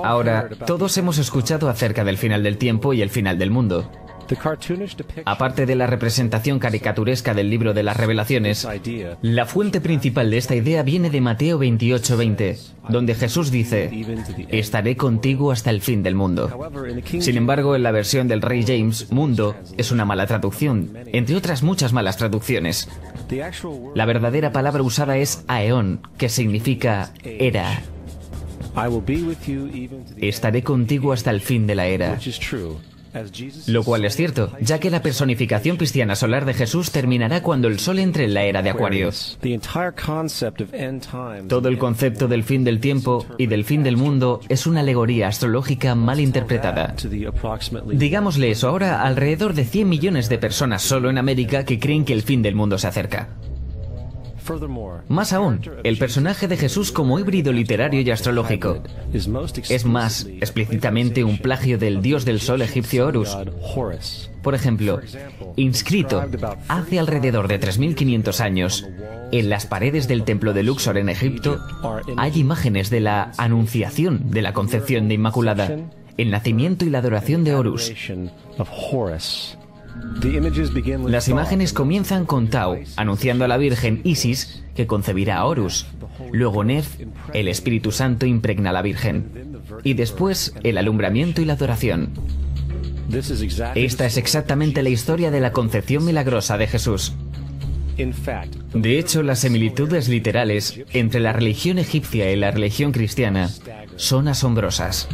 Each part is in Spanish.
Ahora, todos hemos escuchado acerca del final del tiempo y el final del mundo. Aparte de la representación caricaturesca del libro de las Revelaciones, la fuente principal de esta idea viene de Mateo 28:20, donde Jesús dice: estaré contigo hasta el fin del mundo. Sin embargo, en la versión del Rey James, mundo es una mala traducción, entre otras muchas malas traducciones. La verdadera palabra usada es aeón, que significa era. Estaré contigo hasta el fin de la era. Lo cual es cierto, ya que la personificación cristiana solar de Jesús terminará cuando el sol entre en la era de Acuario. Todo el concepto del fin del tiempo y del fin del mundo es una alegoría astrológica mal interpretada. Digámosle eso ahora a alrededor de 100 millones de personas solo en América que creen que el fin del mundo se acerca. Más aún, el personaje de Jesús como híbrido literario y astrológico es más explícitamente un plagio del dios del sol egipcio Horus. Por ejemplo, inscrito hace alrededor de 3500 años en las paredes del templo de Luxor en Egipto hay imágenes de la anunciación de la concepción de Inmaculada, el nacimiento y la adoración de Horus. Las imágenes comienzan con Tau, anunciando a la Virgen Isis que concebirá a Horus. Luego Nef, el Espíritu Santo, impregna a la Virgen. Y después el alumbramiento y la adoración. Esta es exactamente la historia de la concepción milagrosa de Jesús. De hecho, las similitudes literales entre la religión egipcia y la religión cristiana son asombrosas.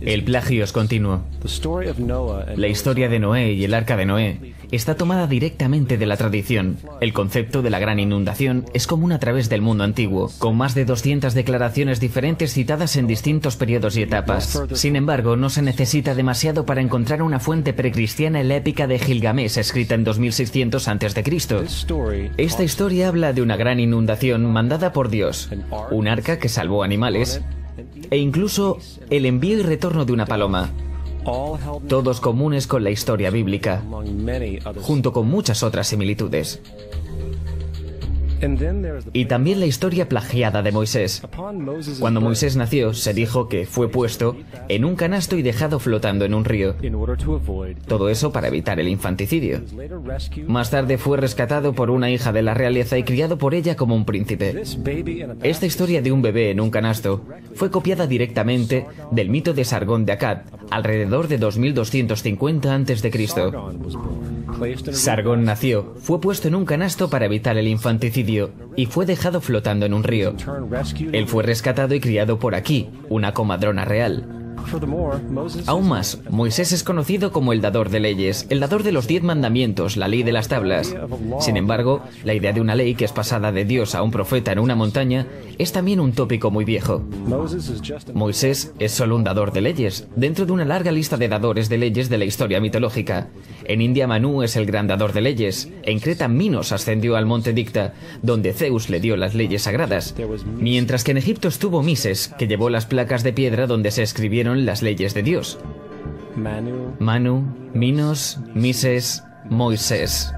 El plagio es continuo. La historia de Noé y el arca de Noé está tomada directamente de la tradición. El concepto de la gran inundación es común a través del mundo antiguo, con más de 200 declaraciones diferentes citadas en distintos periodos y etapas. Sin embargo, no se necesita demasiado para encontrar una fuente precristiana en la épica de Gilgamesh, escrita en 2600 a.C. Esta historia habla de una gran inundación mandada por Dios, un arca que salvó animales, e incluso el envío y retorno de una paloma, todos comunes con la historia bíblica, junto con muchas otras similitudes. Y también la historia plagiada de Moisés. Cuando Moisés nació, se dijo que fue puesto en un canasto y dejado flotando en un río. Todo eso para evitar el infanticidio. Más tarde fue rescatado por una hija de la realeza y criado por ella como un príncipe. Esta historia de un bebé en un canasto fue copiada directamente del mito de Sargón de Akkad, alrededor de 2250 a.C. Sargón nació, fue puesto en un canasto para evitar el infanticidio y fue dejado flotando en un río. Él fue rescatado y criado por Aquí, una comadrona real. Aún más, Moisés es conocido como el dador de leyes, el dador de los 10 mandamientos, la ley de las tablas. Sin embargo, la idea de una ley que es pasada de Dios a un profeta en una montaña es también un tópico muy viejo. Moisés es solo un dador de leyes, dentro de una larga lista de dadores de leyes de la historia mitológica. En India, Manu es el gran dador de leyes. En Creta, Minos ascendió al monte Dicta, donde Zeus le dio las leyes sagradas. Mientras que en Egipto estuvo Mises, que llevó las placas de piedra donde se escribieron las leyes de Dios. Manu, Minos, Mises, Moisés.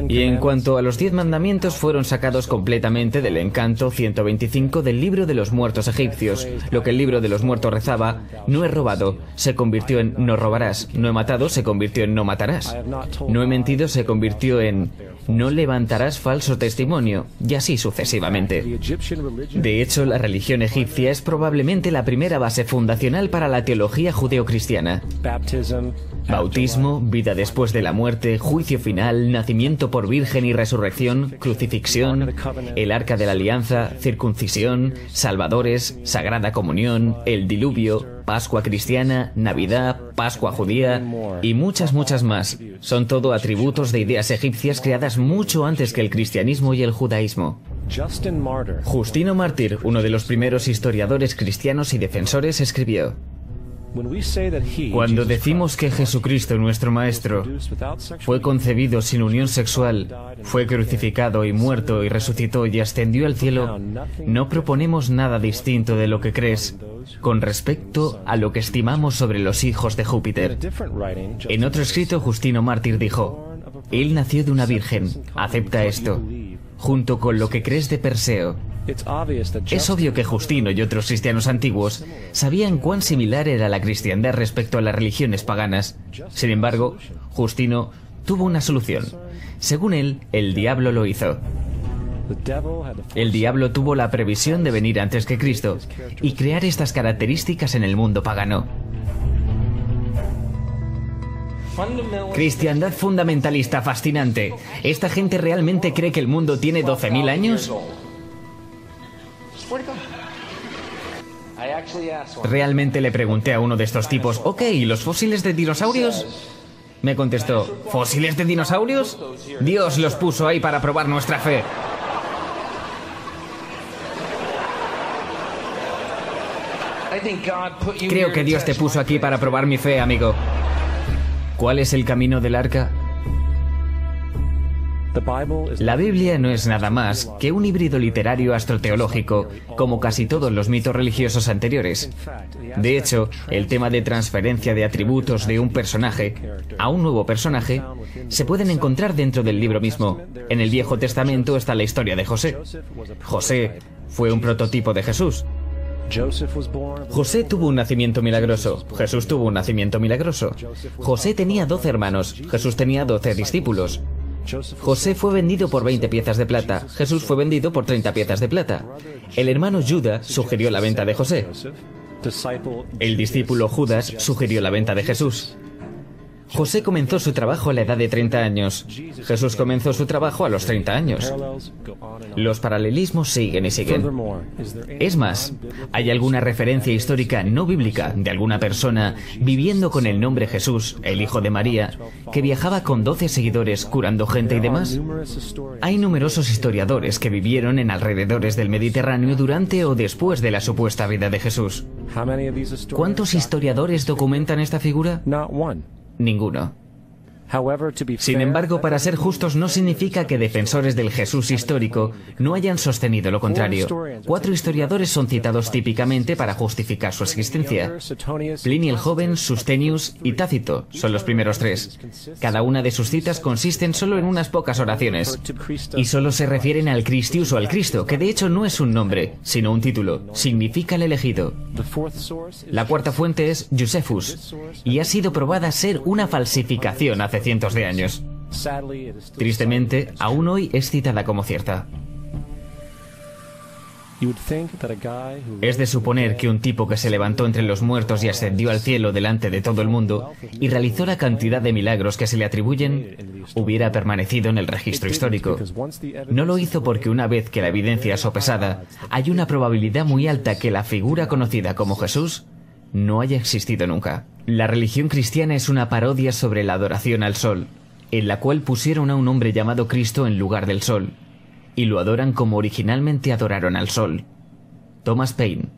Y en cuanto a los 10 mandamientos, fueron sacados completamente del encanto 125 del libro de los muertos egipcios. Lo que el libro de los muertos rezaba: no he robado, se convirtió en no robarás. No he matado, se convirtió en no matarás. No he mentido, se convirtió en no levantarás falso testimonio, y así sucesivamente. De hecho, la religión egipcia es probablemente la primera base fundacional para la teología judeocristiana. Bautismo, vida después de la muerte, juicio final, nacimiento por virgen y resurrección, crucifixión, el arca de la alianza, circuncisión, salvadores, sagrada comunión, el diluvio, Pascua cristiana, Navidad, Pascua judía y muchas más. Son todo atributos de ideas egipcias creadas mucho antes que el cristianismo y el judaísmo. Justino Mártir, uno de los primeros historiadores cristianos y defensores, escribió: Cuando decimos que Jesucristo, nuestro Maestro, fue concebido sin unión sexual, fue crucificado y muerto y resucitó y ascendió al cielo, no proponemos nada distinto de lo que crees con respecto a lo que estimamos sobre los hijos de Júpiter. En otro escrito, Justino Mártir dijo: Él nació de una virgen, acepta esto, junto con lo que crees de Perseo. Es obvio que Justino y otros cristianos antiguos sabían cuán similar era la cristiandad respecto a las religiones paganas. Sin embargo, Justino tuvo una solución. Según él, el diablo lo hizo. El diablo tuvo la previsión de venir antes que Cristo y crear estas características en el mundo pagano. Cristiandad fundamentalista fascinante. ¿Esta gente realmente cree que el mundo tiene 12.000 años? Realmente le pregunté a uno de estos tipos: ok, ¿y los fósiles de dinosaurios? Me contestó: ¿fósiles de dinosaurios? Dios los puso ahí para probar nuestra fe. Creo que Dios te puso aquí para probar mi fe, amigo. ¿Cuál es el camino del arca? La Biblia no es nada más que un híbrido literario astroteológico, como casi todos los mitos religiosos anteriores. De hecho, el tema de transferencia de atributos de un personaje a un nuevo personaje se pueden encontrar dentro del libro mismo. En el Viejo Testamento está la historia de José. José fue un prototipo de Jesús. José tuvo un nacimiento milagroso. Jesús tuvo un nacimiento milagroso. José tenía 12 hermanos. Jesús tenía 12 discípulos. José fue vendido por 20 piezas de plata. Jesús fue vendido por 30 piezas de plata. El hermano Judas sugirió la venta de José. El discípulo Judas sugirió la venta de Jesús. José comenzó su trabajo a la edad de 30 años. Jesús comenzó su trabajo a los 30 años. Los paralelismos siguen y siguen. Es más, ¿hay alguna referencia histórica no bíblica de alguna persona viviendo con el nombre Jesús, el hijo de María, que viajaba con 12 seguidores curando gente y demás? Hay numerosos historiadores que vivieron en alrededores del Mediterráneo durante o después de la supuesta vida de Jesús. ¿Cuántos historiadores documentan esta figura? Ninguno. Sin embargo, para ser justos, no significa que defensores del Jesús histórico no hayan sostenido lo contrario. 4 historiadores son citados típicamente para justificar su existencia. Plinio el Joven, Sustenius y Tácito son los primeros 3. Cada una de sus citas consisten solo en unas pocas oraciones. Y solo se refieren al Christius o al Cristo, que de hecho no es un nombre, sino un título. Significa el elegido. La cuarta fuente es Josephus, y ha sido probada a ser una falsificación hace cientos de años. Tristemente, aún hoy es citada como cierta. Es de suponer que un tipo que se levantó entre los muertos y ascendió al cielo delante de todo el mundo y realizó la cantidad de milagros que se le atribuyen, hubiera permanecido en el registro histórico. No lo hizo porque una vez que la evidencia es sopesada, hay una probabilidad muy alta que la figura conocida como Jesús no haya existido nunca. La religión cristiana es una parodia sobre la adoración al sol, en la cual pusieron a un hombre llamado Cristo en lugar del sol, y lo adoran como originalmente adoraron al sol. Thomas Paine.